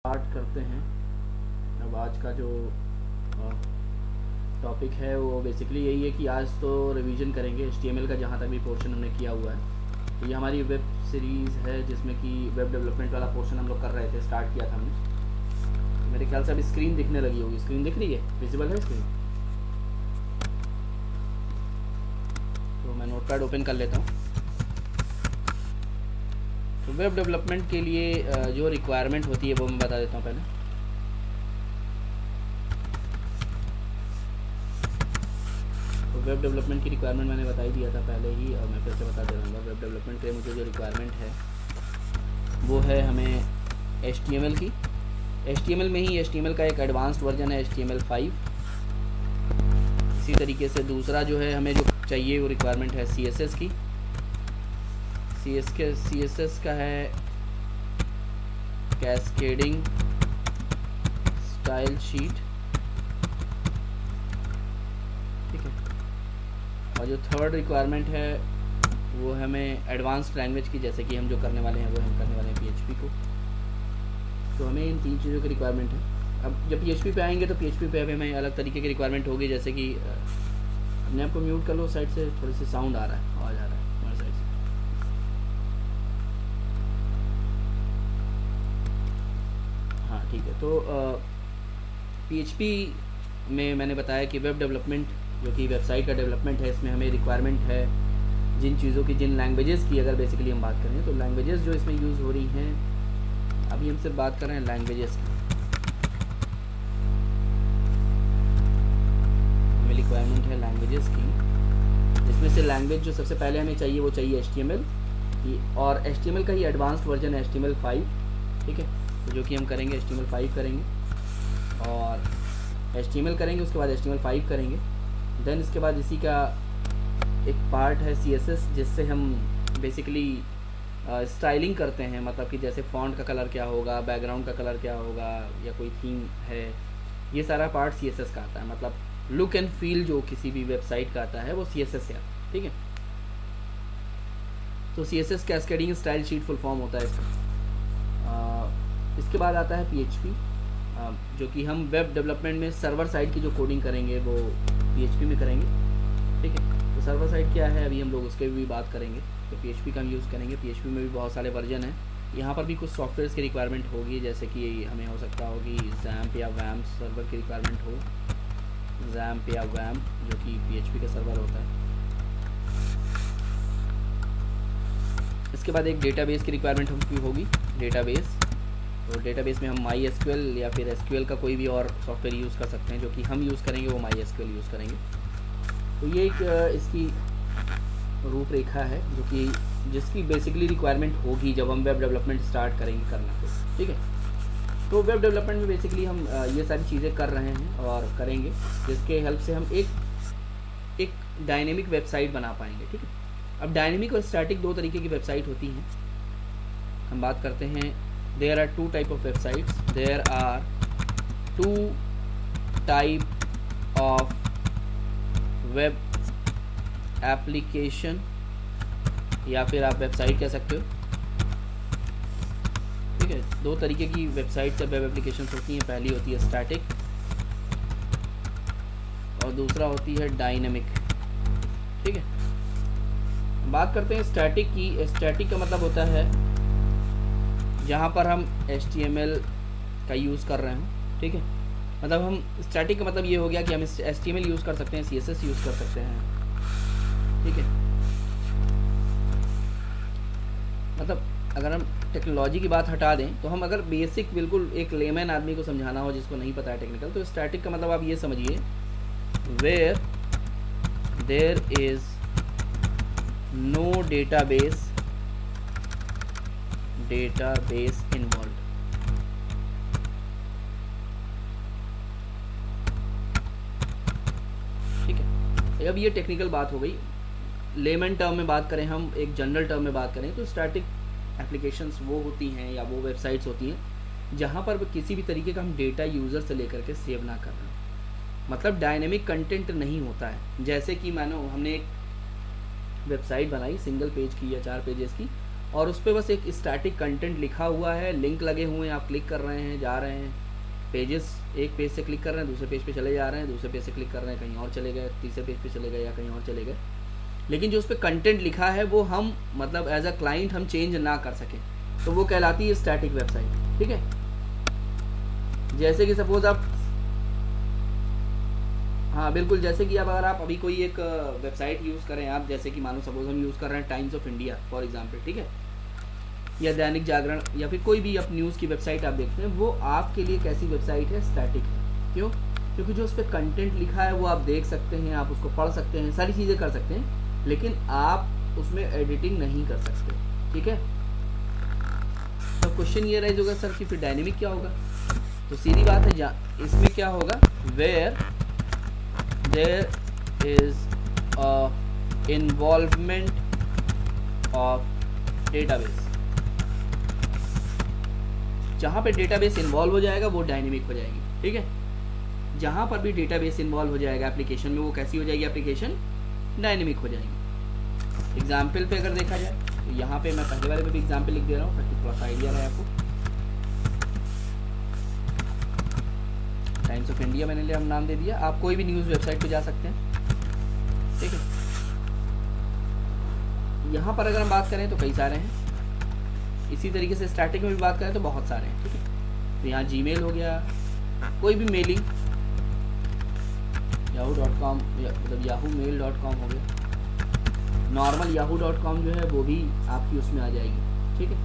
Start करते हैं। अब आज का जो टॉपिक है वो बेसिकली यही है कि आज तो रिवीजन करेंगे HTML का, जहाँ तक भी पोर्शन हमने किया हुआ है। तो ये हमारी वेब सीरीज़ है जिसमें कि वेब डेवलपमेंट वाला पोर्शन हम लोग कर रहे थे, स्टार्ट किया था हमने। मेरे ख्याल से अभी स्क्रीन दिखने लगी होगी। स्क्रीन दिख रही है, विजिबल है स्क्रीन? तो मैं नोटपैड ओपन कर लेता हूँ। तो वेब डेवलपमेंट के लिए जो रिक्वायरमेंट होती है वो मैं बता देता हूँ पहले। तो वेब डेवलपमेंट की रिक्वायरमेंट मैंने बता ही दिया था पहले ही, और मैं फिर से बता दे रहा हूँ। वेब डेवलपमेंट के लिए मुझे जो रिक्वायरमेंट है वो है हमें HTML की। HTML में ही HTML का एक एडवांस्ड वर्जन है HTML5। इसी तरीके से दूसरा जो है हमें जो चाहिए वो रिक्वायरमेंट है CSS की। CSS का है कैस्केडिंग स्टाइल शीट, ठीक है। और जो थर्ड रिक्वायरमेंट है वो हमें एडवांस्ड लैंग्वेज की, जैसे कि हम जो करने वाले हैं वो हम करने वाले हैं PHP को। तो हमें इन तीन चीज़ों की रिक्वायरमेंट है। अब जब PHP पे आएंगे तो PHP पे हमें अलग तरीके की रिक्वायरमेंट होगी, जैसे कि अपने आप को म्यूट कर लो, साइड से थोड़ी सी साउंड आ रहा है, आवाज़ आ रहा है हमारे साइड से। हाँ ठीक है। तो PHP में मैंने बताया कि वेब डेवलपमेंट जो कि वेबसाइट का डेवलपमेंट है, इसमें हमें रिक्वायरमेंट है जिन चीज़ों की, जिन लैंग्वेजेस की अगर बेसिकली हम बात करें तो लैंग्वेजेस जो इसमें यूज़ हो रही हैं, अभी हम सिर्फ बात कर रहे हैं लैंग्वेजेस की। हमें रिक्वायरमेंट है लैंग्वेजेस की, जिसमें से लैंग्वेज जो सबसे पहले हमें चाहिए वो चाहिए HTML, और HTML का ही एडवांस्ड वर्जन है HTML5, ठीक है। तो जो कि हम करेंगे HTML5 करेंगे, और HTML करेंगे, उसके बाद HTML5 करेंगे। देन इसके बाद इसी का एक पार्ट है CSS, जिससे हम बेसिकली स्टाइलिंग करते हैं, मतलब कि जैसे फॉन्ट का कलर क्या होगा, बैकग्राउंड का कलर क्या होगा, या कोई थीम है, ये सारा पार्ट CSS का आता है। मतलब लुक एंड फील जो किसी भी वेबसाइट का आता है वो CSS से आता है, ठीक है। तो CSS cascading style sheet full form होता है इसका। इसके बाद आता है PHP, जो कि हम वेब डेवलपमेंट में सर्वर साइड की जो कोडिंग करेंगे वो PHP में करेंगे, ठीक है। तो सर्वर साइड क्या है अभी हम लोग उसके भी बात करेंगे। तो PHP का हम यूज़ करेंगे। PHP में भी बहुत सारे वर्जन हैं। यहाँ पर भी कुछ सॉफ्टवेयर्स की रिक्वायरमेंट होगी, जैसे कि हमें हो सकता होगी XAMPP या WAMP सर्वर की रिक्वायरमेंट हो। XAMPP या WAMP जो कि PHP का सर्वर होता है। इसके बाद एक डेटाबेस की रिक्वायरमेंट हमकी होगी, डेटाबेस। तो डेटाबेस में हम MySQL या फिर SQL का कोई भी और सॉफ्टवेयर यूज़ कर सकते हैं। जो कि हम यूज़ करेंगे वो MySQL यूज़ करेंगे। तो ये एक इसकी रूपरेखा है जो कि जिसकी बेसिकली रिक्वायरमेंट होगी जब हम वेब डेवलपमेंट स्टार्ट करेंगे करना, तो ठीक है। तो वेब डेवलपमेंट में बेसिकली हम ये सारी चीज़ें कर रहे हैं और करेंगे, जिसके हेल्प से हम एक डायनेमिक वेबसाइट बना पाएंगे, ठीक है। अब डायनेमिक और स्टैटिक दो तरीके की वेबसाइट होती हैं। हम बात करते हैं, there are two type of websites, there are two type of web application, या फिर आप वेबसाइट कह सकते हो, ठीक है। दो तरीके की वेबसाइट या वेब एप्लीकेशंस होती हैं। पहली होती है स्टैटिक और दूसरा होती है डायनेमिक, ठीक है। बात करते हैं स्टैटिक की। स्टैटिक का मतलब होता है जहाँ पर हम HTML का यूज़ कर रहे हो, ठीक है। मतलब हम स्टैटिक का मतलब ये हो गया कि हम HTML यूज़ कर सकते हैं, CSS यूज़ कर सकते हैं, ठीक है। मतलब अगर हम टेक्नोलॉजी की बात हटा दें तो हम अगर बेसिक बिल्कुल एक लेमैन आदमी को समझाना हो जिसको नहीं पता है टेक्निकल, तो स्टैटिक का मतलब आप ये समझिए, where there is no database involve, ठीक है। अब ये टेक्निकल बात हो गई। लेमन टर्म में बात करें, हम एक जनरल टर्म में बात करें, तो स्टैटिक एप्लीकेशंस वो होती हैं या वो वेबसाइट्स होती हैं जहाँ पर किसी भी तरीके का हम डेटा यूज़र से लेकर के सेव ना कर रहे हैं। मतलब डायनेमिक कंटेंट नहीं होता है। जैसे कि मानो हमने एक वेबसाइट बनाई सिंगल पेज की या 4 पेजेस की, और उस पर बस एक स्टैटिक कंटेंट लिखा हुआ है, लिंक लगे हुए हैं, आप क्लिक कर रहे हैं, जा रहे हैं, पेजेस, एक पेज से क्लिक कर रहे हैं दूसरे पेज पे चले जा रहे हैं, दूसरे पेज से क्लिक कर रहे हैं कहीं और चले गए, तीसरे पेज पे चले गए या कहीं और चले गए। लेकिन जो उस पर कंटेंट लिखा है वो हम मतलब एज अ क्लाइंट हम चेंज ना कर सकें, तो वो कहलाती है स्टैटिक वेबसाइट। ठीक है, जैसे कि सपोज आप, हाँ बिल्कुल, जैसे कि अब अगर आप अभी कोई एक वेबसाइट यूज़ करें आप, जैसे कि मानो सपोज हम यूज़ कर रहे हैं times of India for example, ठीक है, या दैनिक जागरण या फिर कोई भी आप न्यूज़ की वेबसाइट आप देखते हैं, वो आपके लिए कैसी वेबसाइट है, स्टैटिक है। क्यों? क्योंकि जो उस पर कंटेंट लिखा है वो आप देख सकते हैं, आप उसको पढ़ सकते हैं, सारी चीज़ें कर सकते हैं, लेकिन आप उसमें एडिटिंग नहीं कर सकते। ठीक है, तो क्वेश्चन ये राइज होगा सर कि फिर डायनेमिक क्या होगा? तो सीधी बात है, इसमें क्या होगा, where there is a involvement of database, जहाँ पे डेटाबेस इन्वॉल्व हो जाएगा वो डायनेमिक हो जाएगी। ठीक है, जहाँ पर भी डेटाबेस इन्वॉल्व हो जाएगा एप्लीकेशन में, वो कैसी हो जाएगी एप्लीकेशन, डायनेमिक हो जाएगी। एग्जाम्पल पे अगर देखा जाए तो यहाँ पे मैं पहले वाले में भी एग्जाम्पल लिख दे रहा हूँ ताकि थोड़ा सा आइडिया रहे आपको। टाइम्स ऑफ इंडिया मैंने लिया, नाम दे दिया, आप कोई भी न्यूज़ वेबसाइट पे जा सकते हैं। ठीक है, यहाँ पर अगर हम बात करें तो कई सारे हैं, इसी तरीके से स्टैटिक में भी बात करें तो बहुत सारे हैं। ठीक है, तो यहाँ जीमेल हो गया, कोई भी मेलिंग, yahoo.com मतलब yahoomail.com हो गया, नॉर्मल yahoo.com जो है वो भी आपकी उसमें आ जाएगी। ठीक है,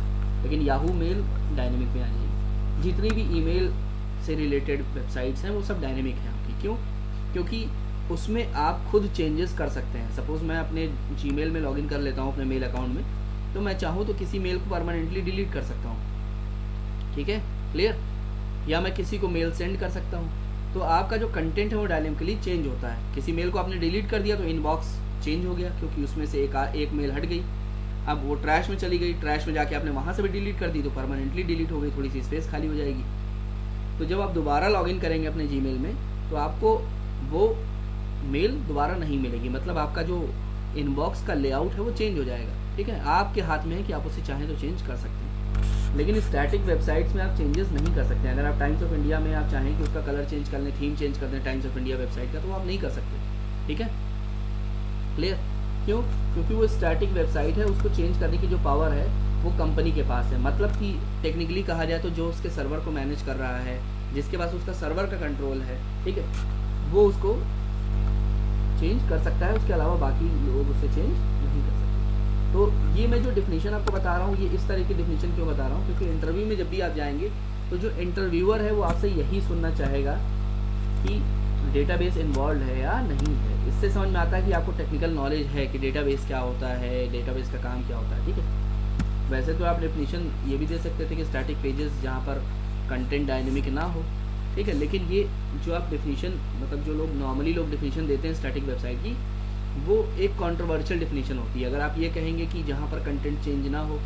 लेकिन याहू मेल डायनेमिक में आ जाएगी। जितनी भी ईमेल से रिलेटेड वेबसाइट्स हैं वो सब डायनेमिक हैं आपकी। क्यों? क्योंकि उसमें आप खुद चेंजेस कर सकते हैं। सपोज़ मैं अपने जीमेल में लॉगिन कर लेता हूँ अपने मेल अकाउंट में, तो मैं चाहूँ तो किसी मेल को परमानेंटली डिलीट कर सकता हूँ। ठीक है, क्लियर? या मैं किसी को मेल सेंड कर सकता हूँ। तो आपका जो कंटेंट है वो डायनेमिकली चेंज होता है। किसी मेल को आपने डिलीट कर दिया तो इनबॉक्स चेंज हो गया, क्योंकि उसमें से एक मेल हट गई, अब वो ट्रैश में चली गई, ट्रैश में जाके आपने वहाँ से भी डिलीट कर दी तो परमानेंटली डिलीट हो गई, थोड़ी सी स्पेस खाली हो जाएगी। तो जब आप दोबारा लॉगिन करेंगे अपने जीमेल में तो आपको वो मेल दोबारा नहीं मिलेगी, मतलब आपका जो इनबॉक्स का लेआउट है वो चेंज हो जाएगा। ठीक है, आपके हाथ में है कि आप उसे चाहें तो चेंज कर सकते हैं, लेकिन स्टैटिक वेबसाइट्स में आप चेंजेस नहीं कर सकते। अगर आप टाइम्स ऑफ इंडिया में आप चाहें कि उसका कलर चेंज कर लें, थीम चेंज कर दें टाइम्स ऑफ इंडिया वेबसाइट का, तो आप नहीं कर सकते। ठीक है, क्लियर? क्यों? क्योंकि वो स्टैटिक वेबसाइट है, उसको चेंज करने की जो पावर है वो कंपनी के पास है। मतलब कि टेक्निकली कहा जाए तो जो उसके सर्वर को मैनेज कर रहा है, जिसके पास उसका सर्वर का कंट्रोल है, ठीक है, वो उसको चेंज कर सकता है, उसके अलावा बाकी लोग उससे चेंज नहीं कर सकते। तो ये मैं जो डिफिनीशन आपको बता रहा हूँ, ये इस तरह की डिफिनीशन क्यों बता रहा हूँ, क्योंकि इंटरव्यू में जब भी आप जाएंगे तो जो इंटरव्यूअर है वो आपसे यही सुनना चाहेगा कि डेटाबेस इन्वॉल्व है या नहीं है। इससे समझ में आता है कि आपको टेक्निकल नॉलेज है कि डेटाबेस क्या होता है, डेटाबेस का काम क्या होता है। ठीक है, वैसे तो आप डेफिनेशन ये भी दे सकते थे कि स्टैटिक पेजेस जहाँ पर कंटेंट डायनेमिक ना हो। ठीक है, लेकिन ये जो आप डेफिनेशन, मतलब जो लोग नॉर्मली लोग डेफिनेशन देते हैं स्टैटिक वेबसाइट की, वो एक कंट्रोवर्शियल डेफिनेशन होती है। अगर आप ये कहेंगे कि जहाँ पर कंटेंट चेंज ना हो,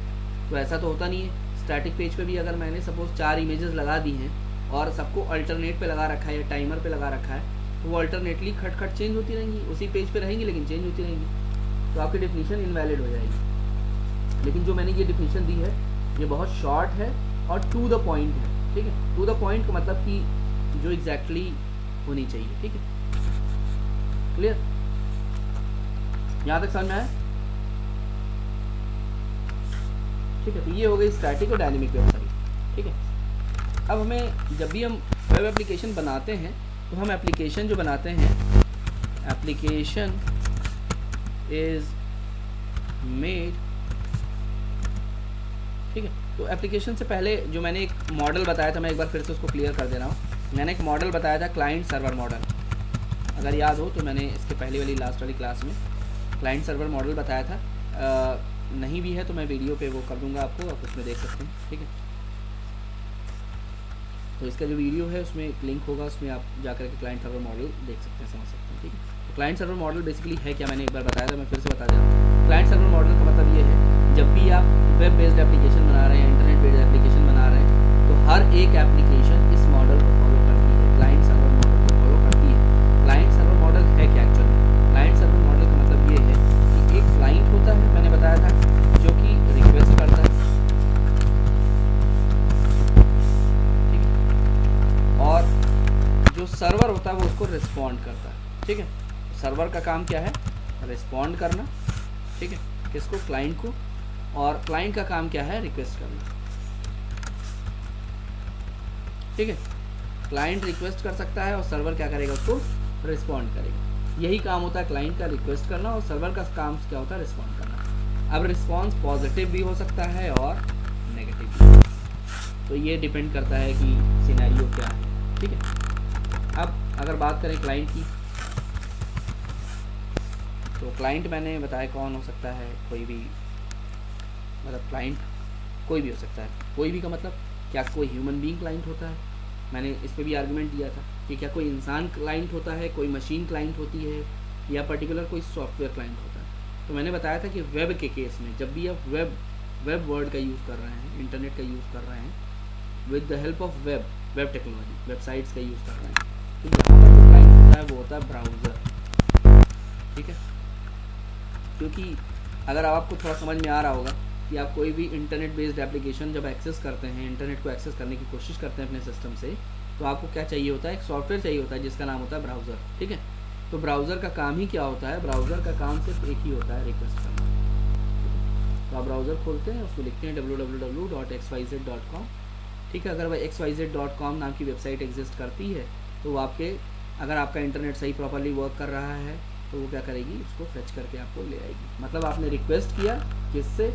तो ऐसा तो होता नहीं है। स्टैटिक पेज पे भी अगर मैंने सपोज 4 इमेजेस लगा दी हैं और सबको अल्टरनेट पे लगा रखा है या टाइमर पे लगा रखा है, तो वो अल्टरनेटली खट चेंज होती रहेंगी, उसी पेज पे रहेंगी लेकिन चेंज होती रहेंगी, तो आपकी डेफिनेशन इनवैलिड हो जाएगी। लेकिन जो मैंने ये डेफिनेशन दी है ये बहुत शॉर्ट है और टू द पॉइंट है। ठीक है, टू द पॉइंट का मतलब कि जो एग्जैक्टली होनी चाहिए। ठीक है, क्लियर? यहाँ तक समझ में आया? ठीक है, तो ये हो गई स्टैटिक और डायनेमिक वेबसाइट। ठीक है, अब हमें जब भी हम वेब एप्लीकेशन बनाते हैं तो हम एप्लीकेशन जो बनाते हैं, एप्लीकेशन इज मेड, ठीक है, तो एप्लीकेशन से पहले जो मैंने एक मॉडल बताया था, मैं एक बार फिर से उसको क्लियर कर दे रहा हूँ। मैंने एक मॉडल बताया था क्लाइंट सर्वर मॉडल, अगर याद हो तो मैंने इसके पहले वाली लास्ट वाली क्लास में क्लाइंट सर्वर मॉडल बताया था। नहीं भी है तो मैं वीडियो पे वो कर दूंगा आपको, आप उसमें देख सकते हैं। ठीक है, तो इसका जो वीडियो है उसमें एक लिंक होगा, उसमें आप जाकर के क्लाइंट सर्वर मॉडल देख सकते हैं, समझ सकते हैं। ठीक है, तो क्लाइंट सर्वर मॉडल बेसिकली है क्या, मैंने एक बार बताया था, मैं फिर से बता दे रहा हूँ। क्लाइंट सर्वर मॉडल का मतलब ये है, जब भी आप वेब बेस्ड एप्लीकेशन बना रहे हैं, इंटरनेट बेस्ड एप्लीकेशन बना रहे हैं, तो हर एक एप्लीकेशन इस मॉडल को फॉलो करती है, क्लाइंट सर्वर मॉडल को फॉलो करती है। क्लाइंट सर्वर मॉडल है क्या एक्चुअली? क्लाइंट सर्वर मॉडल का मतलब ये है कि एक क्लाइंट होता है, मैंने बताया था, जो कि रिक्वेस्ट करता सर्वर होता है वो उसको रिस्पॉन्ड करता है, ठीक है। सर्वर का काम क्या है, रिस्पॉन्ड करना, ठीक है, किसको, क्लाइंट को, और क्लाइंट का काम क्या है, रिक्वेस्ट करना, ठीक है। क्लाइंट रिक्वेस्ट कर सकता है और सर्वर क्या करेगा, उसको रिस्पॉन्ड करेगा। यही काम होता है क्लाइंट का, रिक्वेस्ट करना, और सर्वर का काम क्या होता है, रिस्पॉन्ड करना। अब रिस्पॉन्स पॉजिटिव भी हो सकता है और नेगेटिव भी, तो ये डिपेंड करता है कि सिनेरियो क्या है, ठीक है। अब अगर बात करें क्लाइंट की, तो क्लाइंट मैंने बताया कौन हो सकता है, कोई भी, मतलब क्लाइंट कोई भी हो सकता है। कोई भी का मतलब क्या, कोई ह्यूमन बीइंग क्लाइंट होता है, मैंने इस पे भी आर्गुमेंट दिया था कि क्या कोई इंसान क्लाइंट होता है, कोई मशीन क्लाइंट होती है, या पर्टिकुलर कोई सॉफ्टवेयर क्लाइंट होता है। तो मैंने बताया था कि वेब के केस में जब भी आप वेब वर्ड का यूज़ कर रहे हैं, इंटरनेट का यूज़ कर रहे हैं with the help of web technology, websites का यूज़ कर रहे हैं, तो यहाँ पर जो क्लाइंट होता है वो होता है ब्राउज़र, ठीक है। क्योंकि अगर आपको थोड़ा समझ में आ रहा होगा कि आप कोई भी इंटरनेट बेस्ड एप्लीकेशन जब एक्सेस करते हैं, इंटरनेट को एक्सेस करने की कोशिश करते हैं अपने सिस्टम से, तो आपको क्या चाहिए होता है, एक सॉफ्टवेयर चाहिए होता है जिसका नाम होता है ब्राउज़र, ठीक है। तो ब्राउज़र का काम ही क्या होता है, ब्राउज़र का काम सिर्फ एक ही होता है, रिक्वेस्ट करना। तो आप ब्राउज़र खोलते हैं, उसको लिखते हैं www.xyz.com, ठीक है। अगर वह xyz.com नाम की वेबसाइट एग्जिस्ट करती है तो वो आपके, अगर आपका इंटरनेट सही प्रॉपरली वर्क कर रहा है तो वो क्या करेगी, उसको फेच करके आपको ले आएगी। मतलब आपने रिक्वेस्ट किया किससे,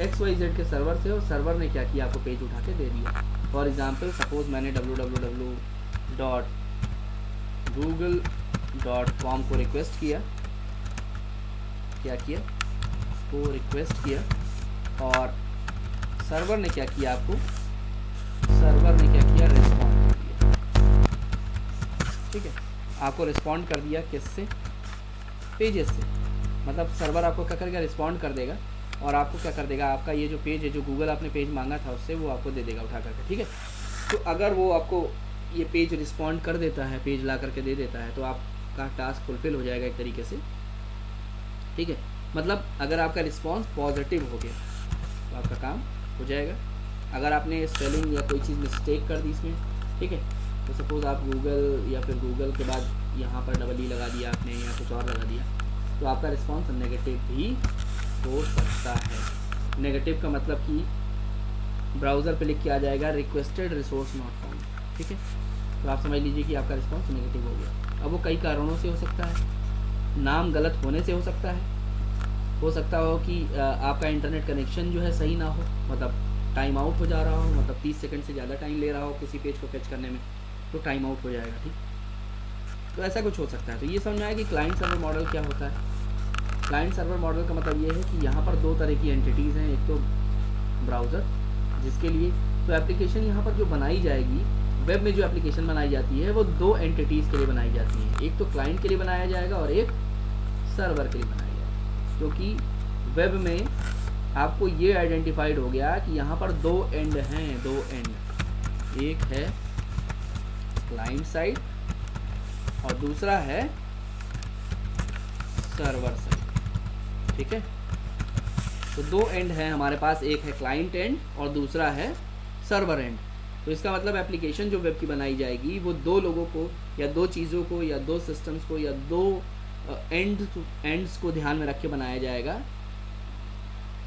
XYZ के सर्वर से, और सर्वर ने क्या किया, आपको पेज उठा के दे दिया। फॉर एग्जांपल सपोज मैंने www.google.com को रिक्वेस्ट किया, क्या किया, को रिक्वेस्ट किया, और सर्वर ने क्या किया, आपको सर्वर ने क्या किया, रिस्पॉन्ड कर दिया, ठीक है। आपको रिस्पॉन्ड कर दिया किससे, पेजेस से। मतलब सर्वर आपको क्या करेगा, रिस्पॉन्ड कर देगा, और आपको क्या कर देगा, आपका ये जो पेज है, जो गूगल आपने पेज मांगा था उससे, वो आपको दे देगा उठा करके, ठीक है। तो अगर वो आपको ये पेज रिस्पॉन्ड कर देता है, पेज ला करके दे देता है, तो आपका टास्क फुलफिल हो जाएगा एक तरीके से, ठीक है। मतलब अगर आपका रिस्पॉन्स पॉजिटिव हो गया तो आपका काम हो जाएगा। अगर आपने स्पेलिंग या कोई चीज़ मिस्टेक कर दी इसमें, ठीक है, तो सपोज़ आप गूगल या फिर गूगल के बाद यहाँ पर डबल ई लगा दिया आपने या कुछ और लगा दिया, तो आपका रिस्पॉन्स नेगेटिव भी हो सकता है। नेगेटिव का मतलब कि ब्राउज़र पे लिख के आ जाएगा रिक्वेस्टेड रिसोर्स नॉट फाउंड, ठीक है। तो आप समझ लीजिए कि आपका रिस्पॉन्स नेगेटिव हो गया। अब वो कई कारणों से हो सकता है, नाम गलत होने से हो सकता है, हो सकता हो कि आपका इंटरनेट कनेक्शन जो है सही ना हो, मतलब टाइम आउट हो जा रहा हो, मतलब 30 सेकंड से ज़्यादा टाइम ले रहा हो किसी पेज को फेच करने में, तो टाइम आउट हो जाएगा, ठीक। तो ऐसा कुछ हो सकता है। तो ये समझ में आया कि क्लाइंट सर्वर मॉडल क्या होता है। क्लाइंट सर्वर मॉडल का मतलब ये है कि यहाँ पर दो तरह की एंटिटीज़ हैं, एक तो ब्राउज़र, जिसके लिए तो एप्लीकेशन यहाँ पर जो बनाई जाएगी, वेब में जो एप्लीकेशन बनाई जाती है वो दो एंटिटीज़ के लिए बनाई जाती है, एक तो क्लाइंट के लिए बनाया जाएगा और एक सर्वर के लिए बनाया जाएगा। क्योंकि वेब में आपको ये आइडेंटिफाइड हो गया कि यहाँ पर दो एंड हैं, दो एंड, एक है क्लाइंट साइड और दूसरा है सर्वर साइड, ठीक है। तो दो एंड है हमारे पास, एक है क्लाइंट एंड और दूसरा है सर्वर एंड। तो इसका मतलब एप्लीकेशन जो वेब की बनाई जाएगी वो दो लोगों को या दो चीज़ों को या दो सिस्टम्स को या दो एंड्स को ध्यान में रख के बनाया जाएगा।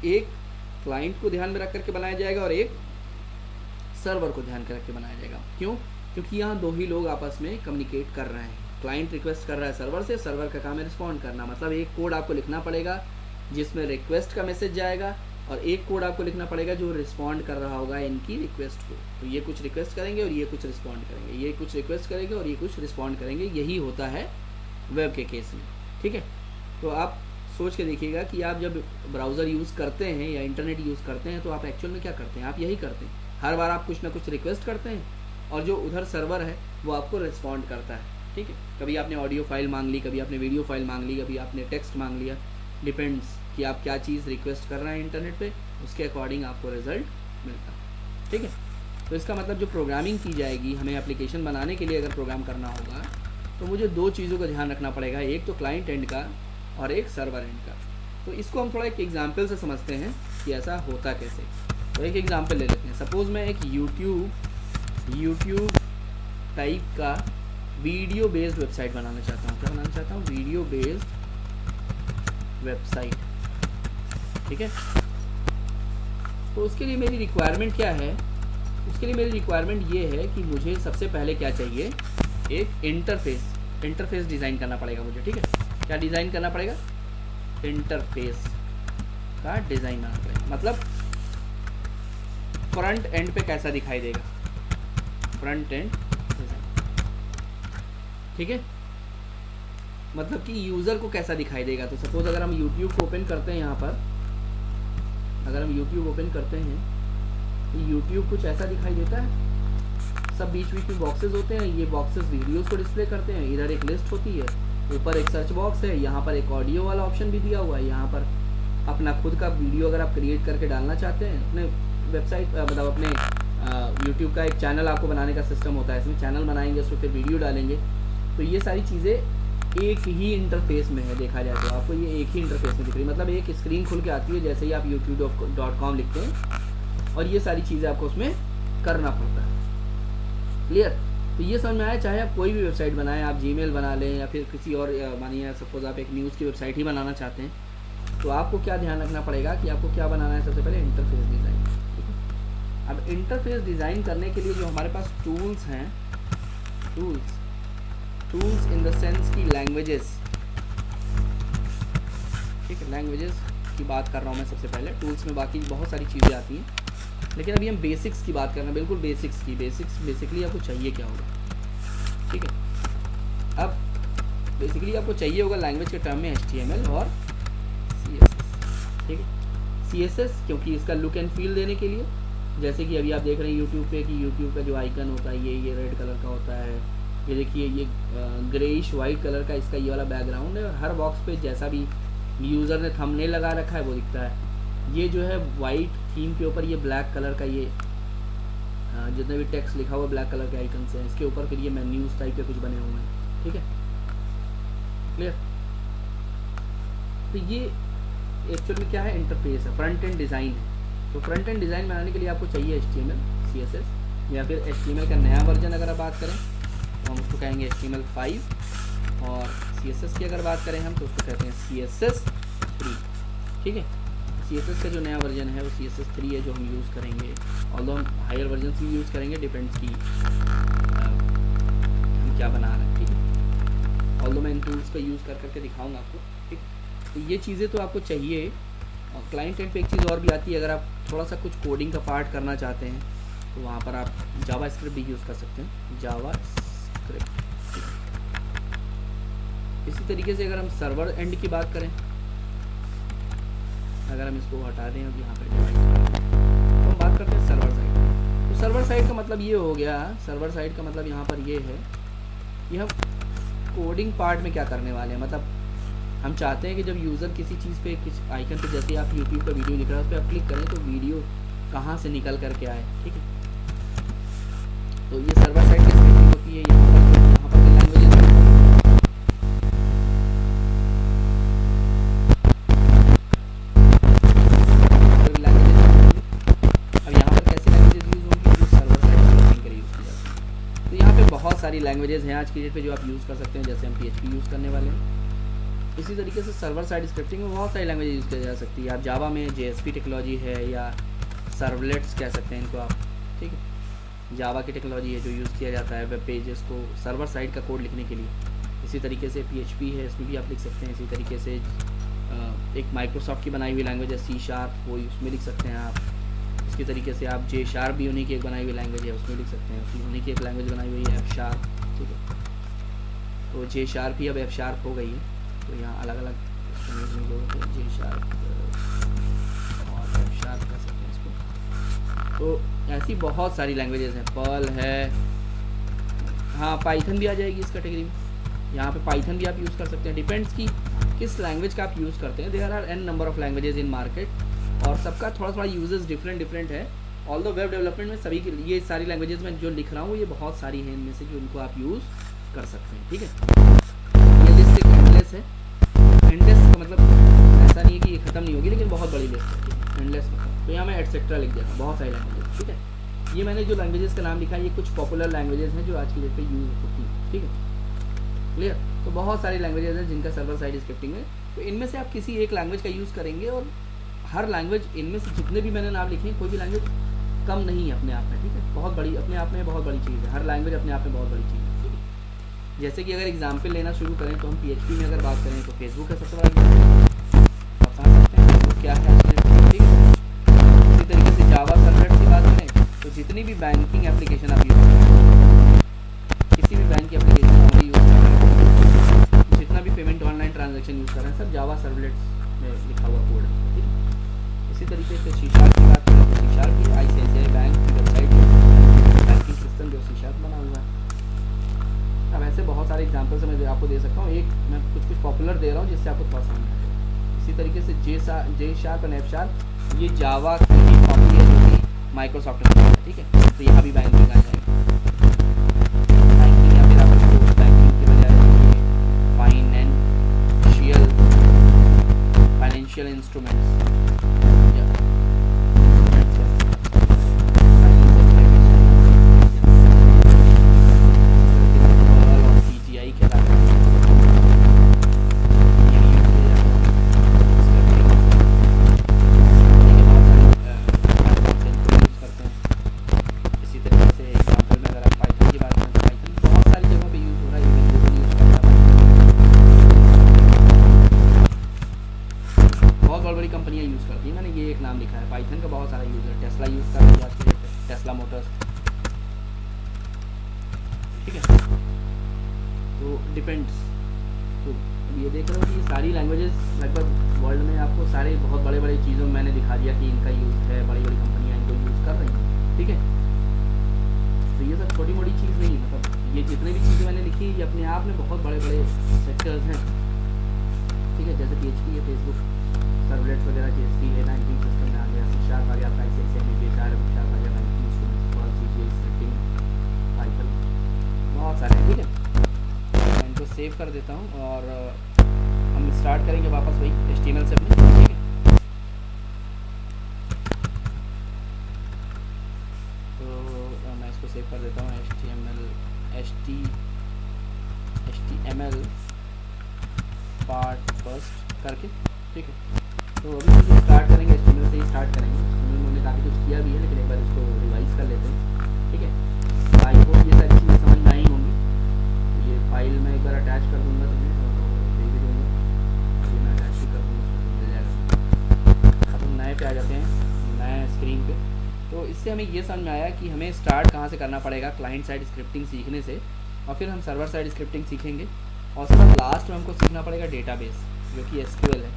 एक क्लाइंट को ध्यान में रख करके बनाया जाएगा और एक सर्वर को ध्यान में रख के बनाया जाएगा। क्यों? क्योंकि यहाँ दो ही लोग आपस में कम्युनिकेट कर रहे हैं। क्लाइंट रिक्वेस्ट कर रहा है सर्वर से, सर्वर का काम है रिस्पॉन्ड करना। मतलब एक कोड आपको लिखना पड़ेगा जिसमें रिक्वेस्ट का मैसेज जाएगा और एक कोड आपको लिखना पड़ेगा जो रिस्पॉन्ड कर रहा होगा इनकी रिक्वेस्ट को। तो ये कुछ रिक्वेस्ट करेंगे और ये कुछ रिस्पॉन्ड करेंगे, ये कुछ रिक्वेस्ट करेंगे और ये कुछ रिस्पॉन्ड करेंगे। यही होता है वेब के केस में, ठीक है। तो आप सोच के देखिएगा कि आप जब ब्राउज़र यूज़ करते हैं या इंटरनेट यूज़ करते हैं तो आप एक्चुअल में क्या करते हैं, आप यही करते हैं। हर बार आप कुछ ना कुछ रिक्वेस्ट करते हैं और जो उधर सर्वर है वो आपको रिस्पॉन्ड करता है, ठीक है। कभी आपने ऑडियो फाइल मांग ली, कभी आपने वीडियो फाइल मांग ली, कभी आपने टेक्स्ट मांग लिया, डिपेंड्स कि आप क्या चीज़ रिक्वेस्ट कर रहे हैं इंटरनेट पे, उसके अकॉर्डिंग आपको रिजल्ट मिलता है, ठीक है। तो इसका मतलब जो प्रोग्रामिंग की जाएगी, हमें एप्लीकेशन बनाने के लिए अगर प्रोग्राम करना होगा तो मुझे दो चीज़ों का ध्यान रखना पड़ेगा, एक तो क्लाइंट एंड का और एक सर्वर एंड का। तो इसको हम थोड़ा एक एग्जाम्पल से समझते हैं कि ऐसा होता कैसे। तो एक एग्जाम्पल ले लेते हैं। सपोज़ मैं एक यूट्यूब टाइप का वीडियो बेस्ड वेबसाइट बनाना चाहता हूँ। क्या बनाना चाहता हूँ? Video based website. ठीक है, तो उसके लिए मेरी रिक्वायरमेंट क्या है? उसके लिए मेरी रिक्वायरमेंट ये है कि मुझे सबसे पहले क्या चाहिए, एक इंटरफेस डिज़ाइन करना पड़ेगा मुझे। ठीक है, क्या डिज़ाइन करना पड़ेगा? इंटरफेस का डिज़ाइन बनाना पड़ेगा। मतलब फ्रंट एंड पे कैसा दिखाई देगा, फ्रंट एंड डिज़ाइन। ठीक है, मतलब कि यूज़र को कैसा दिखाई देगा। तो सपोज अगर हम यूट्यूब को ओपन करते हैं, यहाँ पर अगर हम यूट्यूब ओपन करते हैं तो यूट्यूब कुछ ऐसा दिखाई देता है। सब बीच बीच में बॉक्सेस होते हैं, ये बॉक्सेस वीडियोस को डिस्प्ले करते हैं। इधर एक लिस्ट होती है, ऊपर एक सर्च बॉक्स है, यहाँ पर एक ऑडियो वाला ऑप्शन भी दिया हुआ है। यहाँ पर अपना खुद का वीडियो अगर आप क्रिएट करके डालना चाहते हैं अपने वेबसाइट, मतलब अपने यूट्यूब का एक चैनल आपको बनाने का सिस्टम होता है। इसमें चैनल बनाएंगे, उसमें फिर वीडियो डालेंगे। तो ये सारी चीज़ें एक ही इंटरफेस में है। देखा जाए तो आपको ये एक ही इंटरफेस में दिख रही है, मतलब एक स्क्रीन खुल के आती है जैसे ही आप youtube.com लिखते हैं, और ये सारी चीज़ें आपको उसमें करना पड़ता है। क्लियर? तो ये समझ में आया। चाहे आप कोई भी वेबसाइट बनाएं, आप जीमेल बना लें या फिर किसी और, मानिए सपोज आप एक न्यूज़ की वेबसाइट ही बनाना चाहते हैं, तो आपको क्या ध्यान रखना पड़ेगा कि आपको क्या बनाना है? सबसे पहले इंटरफेस डिज़ाइन। ठीक है, अब इंटरफेस डिज़ाइन करने के लिए जो हमारे पास टूल्स हैं, टूल्स इन द सेंस की लैंग्वेजेस। ठीक है, लैंग्वेजेस की बात कर रहा हूँ मैं सबसे पहले। टूल्स में बाकी बहुत सारी चीज़ें आती हैं, लेकिन अभी हम बेसिक्स की बात कर रहे हैं, बिल्कुल बेसिक्स की। बेसिकली आपको चाहिए क्या होगा? ठीक है, अब बेसिकली आपको चाहिए होगा लैंग्वेज के टर्म में HTML और CSS। ठीक है, CSS क्योंकि इसका लुक एंड फील देने के लिए, जैसे कि अभी आप देख रहे हैं यूट्यूब पे कि यूट्यूब का जो आइकन होता है ये रेड कलर का होता है। ये देखिए, ये ग्रेइश वाइट कलर का इसका ये वाला बैकग्राउंड है, और हर बॉक्स पे जैसा भी यूज़र ने थंबनेल लगा रखा है वो दिखता है। ये जो है वाइट थीम के ऊपर ये ब्लैक कलर का ये जितने भी टेक्स्ट लिखा हुआ ब्लैक कलर के आइकन हैं, इसके ऊपर फिर ये मेन्यूज़ टाइप के कुछ बने हुए हैं। ठीक है, क्लियर? तो ये एक्चुअल में क्या है? इंटरफेस है, फ्रंट एंड डिज़ाइन है। तो फ्रंट एंड डिज़ाइन बनाने के लिए आपको चाहिए HTML, CSS, या फिर HTML का नया वर्जन अगर आप बात करें तो हम उसको कहेंगे HTML5, और CSS की अगर बात करें हम तो उसको कहते हैं CSS3। ठीक है, CSS का जो नया वर्जन है वो CSS3 है जो हम यूज़ करेंगे। ऑल्दो हम हायर वर्जन भी यूज़ करेंगे, डिपेंड्स की हम क्या बना रहे हैं। ठीक है, ऑल्दो मैं इन टूल्स का यूज़ करके दिखाऊंगा आपको। ठीक है, तो ये चीज़ें तो आपको चाहिए। और क्लाइंट एंड पे एक चीज़ और भी आती है, अगर आप थोड़ा सा कुछ कोडिंग का पार्ट करना चाहते हैं तो वहाँ पर आप जावास्क्रिप्ट भी यूज़ कर सकते हैं, जावास्क्रिप्ट। इसी तरीके से अगर हम सर्वर एंड की बात करें, अगर हम इसको हटा दें और यहाँ पर डिवाइड करें तो हम बात करते हैं सर्वर साइड। तो सर्वर साइड का मतलब ये हो गया, सर्वर साइड का मतलब यहाँ पर ये है कि हम कोडिंग पार्ट में क्या करने वाले हैं। मतलब हम चाहते हैं कि जब यूज़र किसी चीज़ पे, किस आइकन पे, जैसे आप यूट्यूब का वीडियो दिख रहा है उस पर आप क्लिक करें तो वीडियो कहाँ से निकल करके आए। ठीक है, तो ये सर्वर साइड की स्क्रिप्टिंग होती है। यहाँ पर लैंग्वेजेस, बहुत सारी लैंग्वेजेस हैं आज की डेट पे जो आप यूज़ कर सकते हैं। जैसे हम PHP यूज़ करने वाले हैं, इसी तरीके से सर्वर साइड स्क्रिप्टिंग में बहुत सारी लैंग्वेज यूज़ की जा सकती है। आप जावा में JSP टेक्नोलॉजी है, या सर्वलेट्स कह सकते हैं इनको आप। ठीक है, जावा की टेक्नोलॉजी है जो यूज़ किया जाता है वेब पेजेस को सर्वर साइड का कोड लिखने के लिए। इसी तरीके से PHP है, इसमें भी आप लिख सकते हैं। इसी तरीके से एक माइक्रोसॉफ्ट की बनाई हुई लैंग्वेज है C#, वो उसमें लिख सकते हैं आप। इसके तरीके से आप J# भी उन्हीं की एक बनाई हुई लैंग्वेज है, उसमें लिख सकते हैं। उन्हीं की एक लैंग्वेज बनाई हुई है F#। ठीक है, तो J# भी अब F# हो गई है। तो यहाँ अलग अलग J# और F# कर सकते हैं इसको। तो ऐसी बहुत सारी लैंग्वेजेस हैं, पर्ल है, हाँ पाइथन भी आ जाएगी इस कैटेगरी में। यहाँ पे पाइथन भी आप यूज़ कर सकते हैं, डिपेंड्स की किस लैंग्वेज का आप यूज़ करते हैं। There are n number of languages in market, और सबका थोड़ा थोड़ा यूजेस डिफरेंट है। ऑल्दो वेब डेवलपमेंट में सभी के लिए सारी लैंग्वेजेस में जो लिख रहा हूँ ये बहुत सारी हैं इनमें से, जो इनको आप यूज़ कर सकते हैं। ठीक है, ये लिस्ट एक एंडलेस है। एंडलेस का मतलब ऐसा नहीं है कि ये ख़त्म नहीं होगी, लेकिन बहुत बड़ी लिस्ट है एंडलेस मतलब। तो यहाँ मैं एटसेट्रा लिख देता हूँ, बहुत सारी लैंग्वेजेस। ठीक है, ये मैंने जो लैंग्वेजेस का नाम लिखा है ये कुछ पॉपुलर लैंग्वेजेस हैं जो आज की डेट पे यूज़ होती हैं, ठीक है, क्लियर। तो बहुत सारी लैंग्वेजेस हैं जिनका सर्वर साइड स्क्रिप्टिंग है, तो इनमें से आप किसी एक लैंग्वेज का यूज़ करेंगे, और हर लैंग्वेज, इनमें से जितने भी मैंने नाम लिखे हैं, कोई भी लैंग्वेज कम नहीं है अपने आप में, ठीक है, बहुत बड़ी अपने आप में बहुत बड़ी चीज़ है, हर लैंग्वेज अपने आप में बहुत बड़ी चीज़ है, ठीक है। जैसे कि अगर एग्जाम्पल लेना शुरू करें तो हम PHP में अगर बात करें तो फेसबुक है सबसे बड़ा एग्जाम्पल, आप समझ सकते हैं फेसबुक क्या है, ठीक है। इसी तरीके से जावा सर्वलेट्स की बात करें तो जितनी भी बैंकिंग एप्लीकेशन आप यूज़ कर रहे हैं, किसी भी बैंक की एप्लीकेशन आप यूज़ कर रहे हैं, जितना भी पेमेंट ऑनलाइन ट्रांजैक्शन यूज़ कर रहे हैं, सब जावा सर्वलेट्स में लिखा हुआ कोड है, ठीक है। इसी तरीके से C# की बात करें तो C# की ICICI बैंक की वेबसाइट बैंकिंग सिस्टम जो C# बना हुआ है। अब ऐसे बहुत सारे एग्जाम्पल्स मैं आपको दे सकता हूँ, एक मैं कुछ पॉपुलर दे रहा हूँ जिससे आपको थोड़ा समझ आ जाए। इसी तरीके से J# और F#, ये जावा की ही कॉपी है जो कि माइक्रोसॉफ्ट में है, ठीक है। तो यहाँ भी बैंकिंग आ जाएगी, बैंकिंग या फिर आप इसको बैंकिंग के बजाय फाइनेंशियल इंस्ट्रूमेंट्स कंपनियां यूज़ करती हैं, मैंने ये एक नाम लिखा है। पाइथन का बहुत सारा यूज़ है, टेस्ला यूज़ कर रही है आज की डेट में, टेस्ला मोटर्स, ठीक है। तो डिपेंड्स, तो ये देख रहे हो कि ये सारी लैंग्वेजेस लगभग वर्ल्ड में आपको सारे बहुत बड़े बड़े चीज़ों में मैंने दिखा दिया कि इनका यूज़ है, बड़ी बड़ी कंपनियाँ इनको यूज़ कर रही हैं, ठीक है। तो ये सब छोटी मोटी चीज़ नहीं, मतलब ये जितने भी चीज़ें मैंने लिखी ये अपने आप में बहुत बड़े बड़े सेक्टर्स हैं, ठीक है। जैसे PHP है, फेसबुक सर्वलेट्स वगैरह, JSP है, बैंकिंग सिस्टम में आ गया, C# आ गया, ICICI में J# आ गया, बैंकिंग स्क्रिप्टिंग, पाइथन, बहुत सारे हैं, ठीक है। मैं इनको सेव कर देता हूँ और हम स्टार्ट करेंगे वापस वही HTML से अपनी, ठीक है। तो मैं इसको सेव कर देता हूँ, HTML पार्ट फर्स्ट करके, ठीक है। तो अभी हम स्टार्ट करेंगे, HTML से ही स्टार्ट करेंगे। HTML में हमने काफ़ी कुछ किया भी है, लेकिन एक बार इसको रिवाइज कर लेते हैं, ठीक है। आई होप ये सारी चीज़ें समझ में आई होंगी। तो ये फाइल मैं एक बार अटैच कर दूँगा तुम्हें और दे भी दूँगा, अभी मैं अटैच ही कर दूँगा, उसको मिल जाएगा। अब हम नए पे आ जाते हैं, नए स्क्रीन पे। तो इससे हमें ये समझ में आया कि हमें स्टार्ट कहाँ से करना पड़ेगा क्लाइंट साइड स्क्रिप्टिंग सीखने से, और फिर हम सर्वर साइड स्क्रिप्टिंग सीखेंगे, और उसके बाद लास्ट में हमको सीखना पड़ेगा डेटाबेस जो कि SQL है,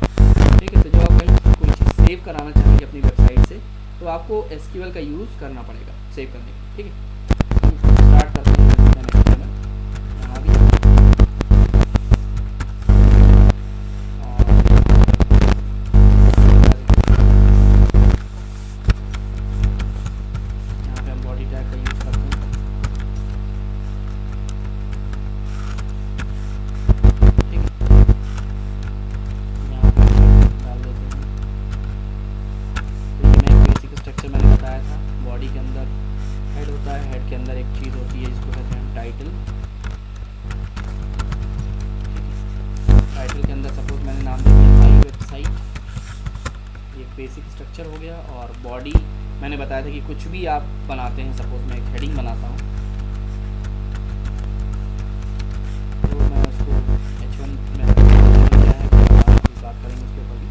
ठीक है। तो जब आप कहीं कोई चीज़ सेव कराना चाहेंगे अपनी वेबसाइट से तो आपको SQL का यूज़ करना पड़ेगा सेव करने के लिए, ठीक है। स्टार्ट करते हैं यहाँ भी, यहाँ पे हम बॉडी टैग का यूज़ करते हैं, ठीक है। यहाँ पे डाल देते हैं, तो ये मैं बेसिक स्ट्रक्चर मैंने बताया था। बॉडी के अंदर हेड होता है, हेड के अंदर एक चीज़ होती है जिसको कहते हैं टाइटल, टाइटल के अंदर सपोज मैंने नाम दिया माई वेबसाइट, ये बेसिक स्ट्रक्चर हो गया। और बॉडी मैंने बताया था कि कुछ भी आप बनाते हैं, सपोज मैं एक हेडिंग बनाता हूँ तो मैं उसको H1 में क्या है बात करेंगे उसके ऊपर भी।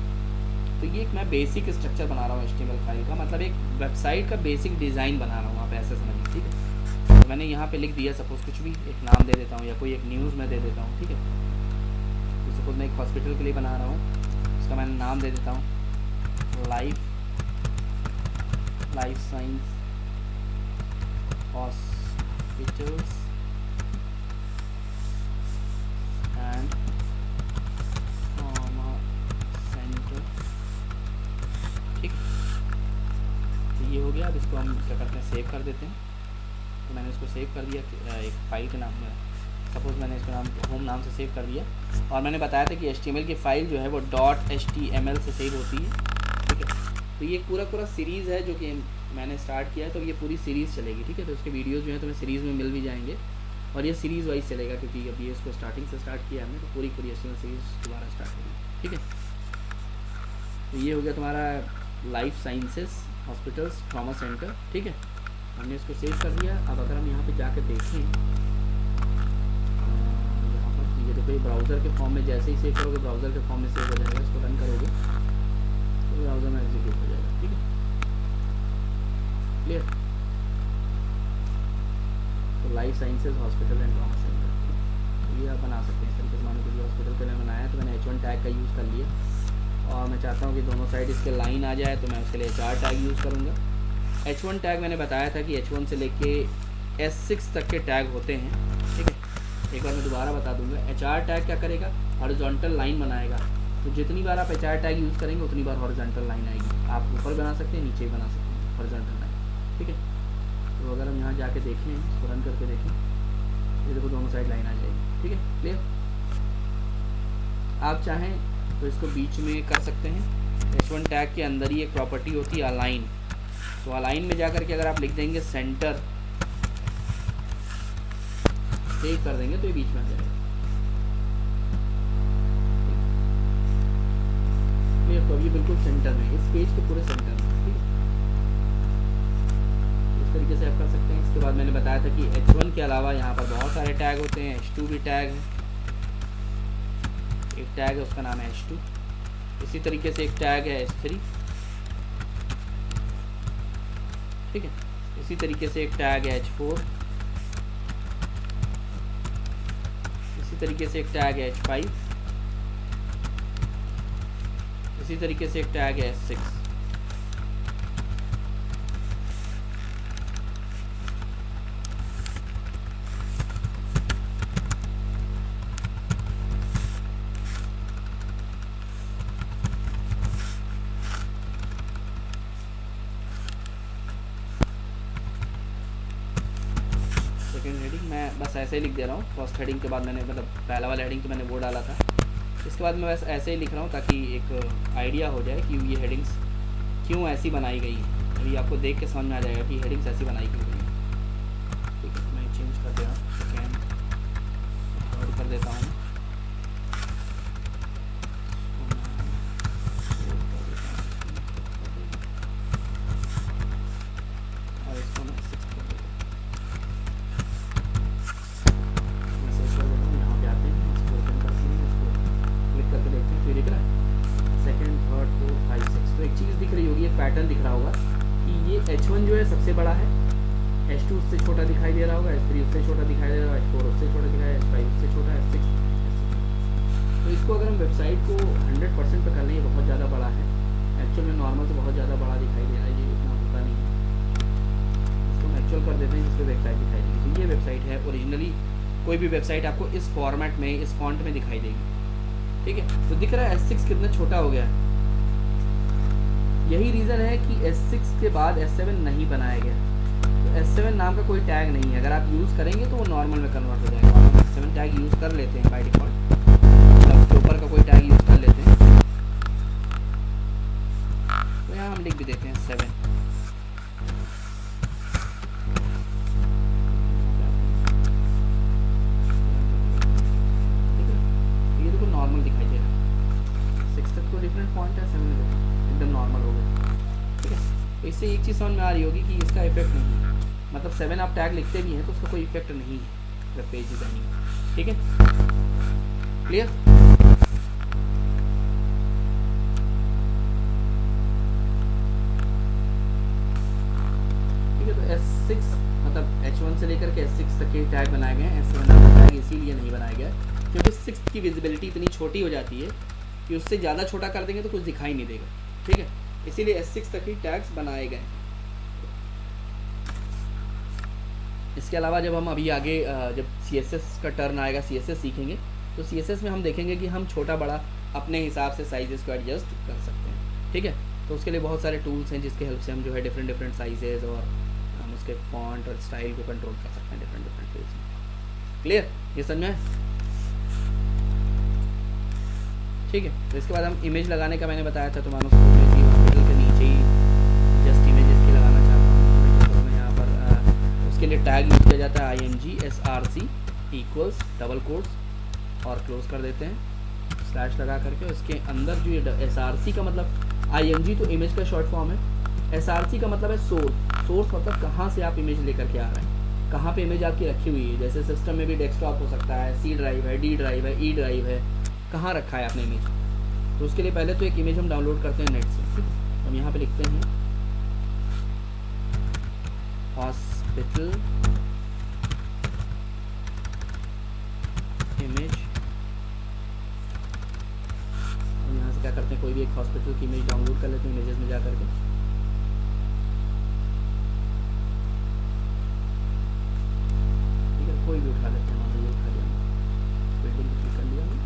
तो ये एक मैं बेसिक स्ट्रक्चर बना रहा हूँ HTML फाइल का, मतलब एक वेबसाइट का बेसिक डिज़ाइन बना रहा हूँ, आप ऐसे समझिए, ठीक है। तो मैंने यहाँ पे लिख दिया सपोज कुछ भी एक नाम दे देता हूँ या कोई एक न्यूज़ में दे देता हूँ, ठीक है। तो सपोज मैं एक हॉस्पिटल के लिए बना रहा हूँ, उसका मैंने नाम दे देता हूँ life science hospitals and trauma centre, ठीक। तो ये हो गया। अब इसको हम क्या करते हैं, सेव कर देते हैं। तो मैंने इसको सेव कर दिया एक फाइल के नाम में, सपोज़ मैंने इसका नाम होम नाम से सेव कर दिया। और मैंने बताया था कि HTML की फ़ाइल जो है वो .html से सेव होती है, ठीक है। तो ये पूरा सीरीज़ है जो कि मैंने स्टार्ट किया है, तो ये पूरी सीरीज़ चलेगी, ठीक है। तो उसके वीडियोज़ जो हैं तुम्हें सीरीज़ में मिल भी जाएंगे, और ये सीरीज़ वाइज चलेगा, क्योंकि अभी इसको स्टार्टिंग से स्टार्ट किया हमने, तो पूरी पूरी HTML सीरीज़ दोबारा स्टार्ट होगी, ठीक है। तो ये हो गया तुम्हारा life sciences hospitals trauma centre, ठीक है। हमने इसको सेव कर दिया। अब अगर हम यहाँ पे जाकर देखें, यहाँ पर ये देखो, ये ब्राउज़र के फॉर्म में जैसे ही सेव करोगे ब्राउज़र के फॉर्म में सेव हो जाएगा। इसको रन करोगे तो ब्राउज़र में एग्जीक्यूट हो जाएगा, ठीक है। क्लियर। तो life sciences hospital and trauma centre ये आप बना सकते हैं इस तरीके से। मानो किसी हॉस्पिटल के लिए बनाया है तो मैंने H1 टैग का यूज़ कर लिया, और मैं चाहता हूँ कि दोनों साइड इसके लाइन आ जाए, तो मैं उसके लिए HR टैग यूज़ करूँगा। H1 टैग मैंने बताया था कि H1 से लेके S6 तक के टैग होते हैं, ठीक है। एक बार मैं दोबारा बता दूंगा। HR टैग क्या करेगा, हॉरिजॉन्टल लाइन बनाएगा। तो जितनी बार आप HR टैग यूज़ करेंगे उतनी बार हॉरिजॉन्टल लाइन आएगी। आप ऊपर बना सकते हैं, नीचे भी बना सकते हैं हॉरिजॉन्टल लाइन, ठीक है। तो अगर हम यहाँ जाके देखें, इसको रन करके देखें, ये देखो दोनों साइड लाइन आ जाएगी, ठीक है। क्लियर। आप चाहें तो इसको बीच में कर सकते हैं। H1 टैग के अंदर ही एक प्रॉपर्टी होती है अलाइन। तो अलाइन में जाकर के अगर आप लिख देंगे सेंटर, सेव कर देंगे तो ये बीच में आ जाएगा। क्लियर। तो ये बिल्कुल सेंटर में, इस पेज के पूरे सेंटर में, ठीक है। इस तरीके से आप कर सकते हैं। इसके बाद मैंने बताया था कि H1 के अलावा यहाँ पर बहुत सारे टैग होते हैं। H2 भी टैग है, एक टैग है उसका नाम है H2। इसी तरीके से एक टैग है S3, ठीक है। इसी तरीके से एक टैग है H4, इसी तरीके से एक टैग है H5, इसी तरीके से एक टैग है S6। सेकेंड हेडिंग मैं बस ऐसे ही लिख दे रहा हूँ। फर्स्ट हेडिंग के बाद मैंने मतलब पहला वाला हेडिंग तो मैंने वो डाला था, इसके बाद मैं बस ऐसे ही लिख रहा हूँ ताकि एक आइडिया हो जाए कि ये हेडिंग्स क्यों ऐसी बनाई गई है। अभी आपको देख के समझ में आ जाएगा कि हेडिंग्स ऐसी बनाई क्यों गई है, ठीक है। मैं चेंज कर दे रहा हूँ, सेकेंड ऐड कर देता हूँ। और इसको मैं 6 कर देता हूँ। मैं सेव कर देता हूँ। यहाँ पे आते हैं, इसको ओपन करते हैं, इसको क्लिक करके देखते हैं, तो ये दिख रहा है सेकेंड, थर्ड, फोर्थ, 5, 6। तो एक चीज़ दिख रही होगी, एक पैटर्न दिख रहा होगा कि ये H1 जो है सबसे बड़ा है, H2 उससे छोटा दिखाई दे रहा होगा, S3 उससे छोटा दिखाई दे रहा होगा, H4 उससे छोटा दिखाई, S5 उससे छोटा, S6। तो इसको अगर हम वेबसाइट को 100% पे कर लें, ये बहुत ज़्यादा बड़ा है। एक्चुअल में नॉर्मल से बहुत ज़्यादा बड़ा दिखाई दे रहा है, ये इतना होता नहीं है। इसको हम एक्चुअल कर देते हैं, जिस पर वेबसाइट दिखाई देगी। तो ये वेबसाइट है ओरिजिनली, कोई भी वेबसाइट आपको इस फॉर्मेट में, इस फॉन्ट में दिखाई देगी, ठीक है। तो दिख रहा है S6 कितना छोटा हो गया है। यही रीज़न है कि S6 के बाद S7 नहीं बनाया गया। तो S7 नाम का कोई टैग नहीं है। अगर आप यूज़ करेंगे तो वो नॉर्मल में कन्वर्ट हो जाएगा। हम S7 टैग यूज़ कर लेते हैं बाय डिफ़ॉल्ट, मतलब उसके ऊपर का कोई टैग यूज़ कर लेते हैं। तो यहाँ हम लिख भी देते हैं 7। ये देखो नॉर्मल दिखाई दे रहा है। 6 तक तो डिफरेंट फॉन्ट है, 7 में एकदम नॉर्मल हो गया, ठीक है। तो इससे एक चीज़ समझ में आ रही होगी कि इसका इफेक्ट नहीं है, मतलब 7 आप टैग लिखते भी हैं तो उसका कोई इफेक्ट नहीं है वेब पेज डिज़ाइनिंग, ठीक है। क्लियर। ठीक है। तो S6 मतलब H1 से लेकर के S6 तक के टैग बनाए गए हैं। S7 का टैग इसीलिए नहीं बनाया गया क्योंकि 6 की विजिबिलिटी इतनी छोटी हो जाती है कि उससे ज़्यादा छोटा कर देंगे तो कुछ दिखाई नहीं देगा, ठीक है। इसीलिए S6 तक ही टैग्स बनाए गए। इसके अलावा जब हम अभी आगे जब CSS का टर्न आएगा, CSS सीखेंगे, तो CSS में हम देखेंगे कि हम छोटा बड़ा अपने हिसाब से साइजेस को एडजस्ट कर सकते हैं, ठीक है। तो उसके लिए बहुत सारे टूल्स हैं जिसके हेल्प से हम जो है डिफरेंट साइजेस और हम उसके फॉन्ट और स्टाइल को कंट्रोल कर सकते हैं डिफरेंट पेज में। क्लियर, ये समझ में? ठीक है। तो इसके बाद हम इमेज लगाने का मैंने बताया था, तो मानो हॉस्पिटल के नीचे ही जस्ट इमेज इसकी लगाना चाहते हैं। उसके लिए टैग यूज किया जाता है IMG SRC equals double quotes और क्लोज कर देते हैं स्लैश लगा करके। उसके अंदर जो ये SRC का मतलब IMG तो इमेज का शॉर्ट फॉर्म है, SRC का मतलब है सोर्स। सोर्स मतलब कहाँ से आप इमेज लेकर के आ रहे हैं, कहाँ पे इमेज आपकी रखी हुई है। जैसे सिस्टम में भी डेस्कटॉप हो सकता है, C ड्राइव है, D ड्राइव है, E ड्राइव है, कहाँ रखा है आपने इमेज। तो उसके लिए पहले तो एक इमेज हम डाउनलोड करते हैं नेट से। हम यहाँ पे लिखते हैं हॉस्पिटल इमेज, और यहाँ से क्या करते हैं कोई भी एक हॉस्पिटल की इमेज डाउनलोड कर लेते हैं इमेजेस में जा करके। ठीक है, कोई भी उठा लेते हैं, मान लीजिए उठा लिया, बिल्डिंग को क्लिक कर लिया हमने,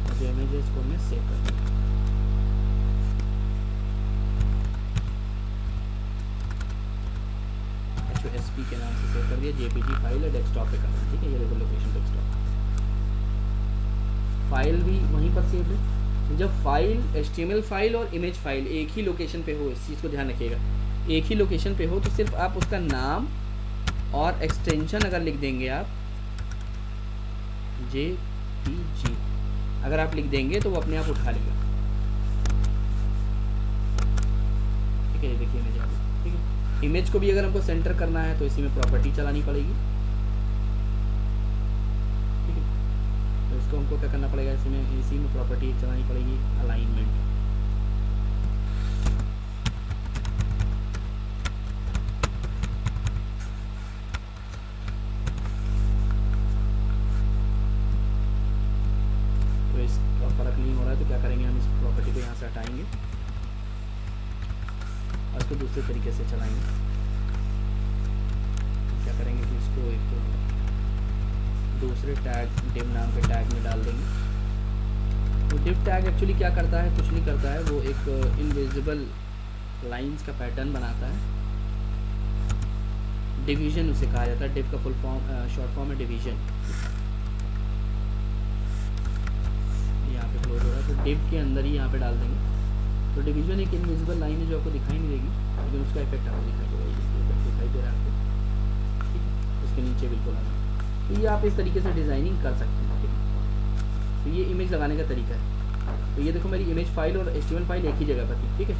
और जो इमेजेस को मैं सेव कर दिया। SP के नाम से सेव कर दिया, JPG फाइल है, डेस्कटॉप पे करना है। ठीक है, ये देखो लोकेशन डेस्कटॉप, फाइल भी वहीं पर सेव है। जब फाइल HTML फाइल और इमेज फाइल एक ही लोकेशन पे हो, इस चीज़ को ध्यान रखिएगा, एक ही लोकेशन पे हो तो सिर्फ आप उसका नाम और एक्सटेंशन अगर लिख देंगे आप JPG अगर आप लिख देंगे तो वो अपने आप उठा लेगा। ठीक है, ये देखिए इमेज आ गई। ठीक है, इमेज को भी अगर हमको सेंटर करना है तो इसी में प्रॉपर्टी चलानी पड़ेगी। ठीक है, तो इसको हमको क्या करना पड़ेगा, इसी में प्रॉपर्टी चलानी पड़ेगी, अलाइनमेंट। तो इसका फर्क नहीं हो रहा है तो क्या करेंगे, हम इस प्रॉपर्टी को यहाँ से हटाएंगे और इसको दूसरे तरीके से चलाएंगे। क्या करेंगे कि इसको एक दूसरे टैग div नाम के टैग में डाल देंगे। तो div टैग एक्चुअली क्या करता है, कुछ नहीं करता है, वो एक इनविजिबल लाइंस का पैटर्न बनाता है। डिवीजन उसे कहा जाता है, div का फुल फॉर्म शॉर्ट फॉर्म है डिवीजन। यहाँ पे क्लोज हो रहा है तो div के अंदर ही यहाँ पे डाल देंगे। तो डिवीजन एक इनविजिबल लाइन है जो आपको दिखाई नहीं देगी, लेकिन उसका इफेक्ट आपको दिखाई देगा। इफेक्ट दिखाई दे रहा है आपको। ठीक है, उसके नीचे बिल्कुल आना। तो ये आप इस तरीके से डिज़ाइनिंग कर सकते हैं। ठीक है, तो ये इमेज लगाने का तरीका है। तो ये देखो मेरी इमेज फाइल और HTML फाइल एक ही जगह पर थी। ठीक है,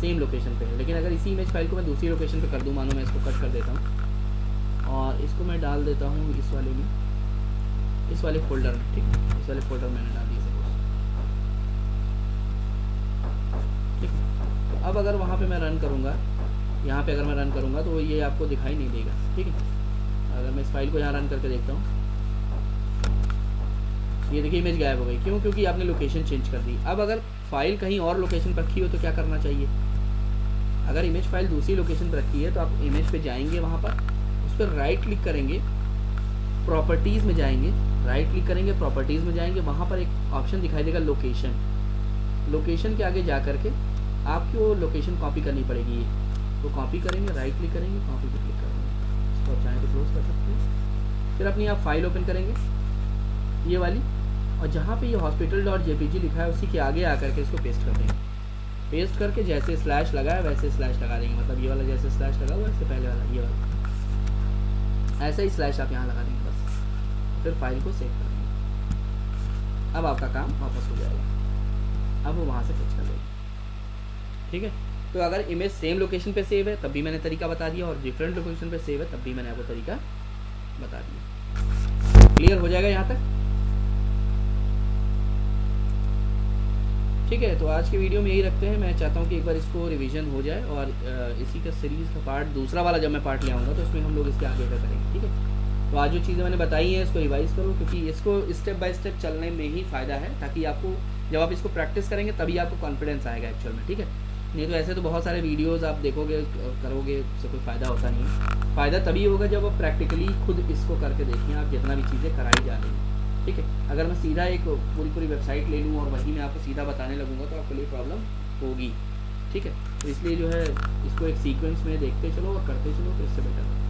सेम लोकेशन पे है, लेकिन अगर इसी इमेज फाइल को मैं दूसरी लोकेशन पे कर दूँ, मानो मैं इसको कट कर देता हूँ और इसको मैं डाल देता हूँ इस वाले में, इस वाले फोल्डर में। ठीक है, इस वाले फोल्डर में मैंने डाल दिया सपोज। ठीक है, तो अब अगर वहाँ पे मैं रन करूँगा, यहाँ पे अगर मैं रन करूँगा तो ये आपको दिखाई नहीं देगा। ठीक है, अगर मैं इस फाइल को यहाँ रन करके देखता हूँ, ये देखिए इमेज गायब हो गई। क्यों? क्योंकि आपने लोकेशन चेंज कर दी। अब अगर फाइल कहीं और लोकेशन पर रखी हो तो क्या करना चाहिए, अगर इमेज फाइल दूसरी लोकेशन पर रखी है तो आप इमेज पे जाएंगे, वहाँ पर उस पर राइट क्लिक करेंगे, प्रॉपर्टीज़ में जाएंगे, राइट क्लिक करेंगे, प्रॉपर्टीज़ में जाएंगे, वहाँ पर एक ऑप्शन दिखाई देगा लोकेशन। लोकेशन के आगे जा करके आपको लोकेशन कॉपी करनी पड़ेगी। ये तो कॉपी करेंगे, राइट क्लिक करेंगे, कॉपी पे क्लिक करेंगे, इसको आप चाहें तो क्लोज कर सकते हैं। फिर अपनी आप फाइल ओपन करेंगे ये वाली, और जहाँ पे ये hospital.jpg लिखा है उसी के आगे आकर के इसको पेस्ट कर देंगे। पेस्ट करके जैसे स्लैश लगा है वैसे स्लैश लगा देंगे, मतलब ये वाला जैसे स्लैश लगा हुआ है इससे पहले वाला ये वाला, ऐसा ही स्लैश आप यहाँ लगा देंगे बस। फिर फाइल को सेव कर देंगे। अब आपका काम वापस हो जाएगा, अब वो वहाँ से फिक्स कर देंगे। ठीक है, तो अगर इमेज सेम लोकेशन पे सेव है तब भी मैंने तरीका बता दिया, और डिफरेंट लोकेशन पे सेव है तब भी मैंने आपको तरीका बता दिया। क्लियर हो जाएगा यहाँ तक? ठीक है, तो आज के वीडियो में यही रखते हैं। मैं चाहता हूँ कि एक बार इसको रिवीजन हो जाए, और इसी का सीरीज़ का पार्ट दूसरा वाला जब मैं पार्ट ले आऊँगा तो इसमें हम लोग इसके आगे का करेंगे। ठीक है, तो आज जो चीज़ें मैंने बताई हैं इसको रिवाइज़ करो, क्योंकि इसको स्टेप बाय स्टेप चलने में ही फ़ायदा है, ताकि आपको जब आप इसको प्रैक्टिस करेंगे तभी आपको कॉन्फिडेंस आएगा एक्चुअल में। ठीक है, नहीं तो ऐसे तो बहुत सारे वीडियोज़ आप देखोगे करोगे, उससे कोई फ़ायदा होता नहीं है। फ़ायदा तभी होगा जब आप प्रैक्टिकली खुद इसको करके देखें, आप जितना भी चीज़ें कराई जा रही हैं। ठीक है, अगर मैं सीधा एक पूरी वेबसाइट ले लूँ और वही मैं आपको सीधा बताने लगूँगा तो आपके लिए प्रॉब्लम होगी। ठीक है, तो इसलिए जो है इसको एक सीक्वेंस में देखते चलो और करते चलो, तो इससे बेटर है।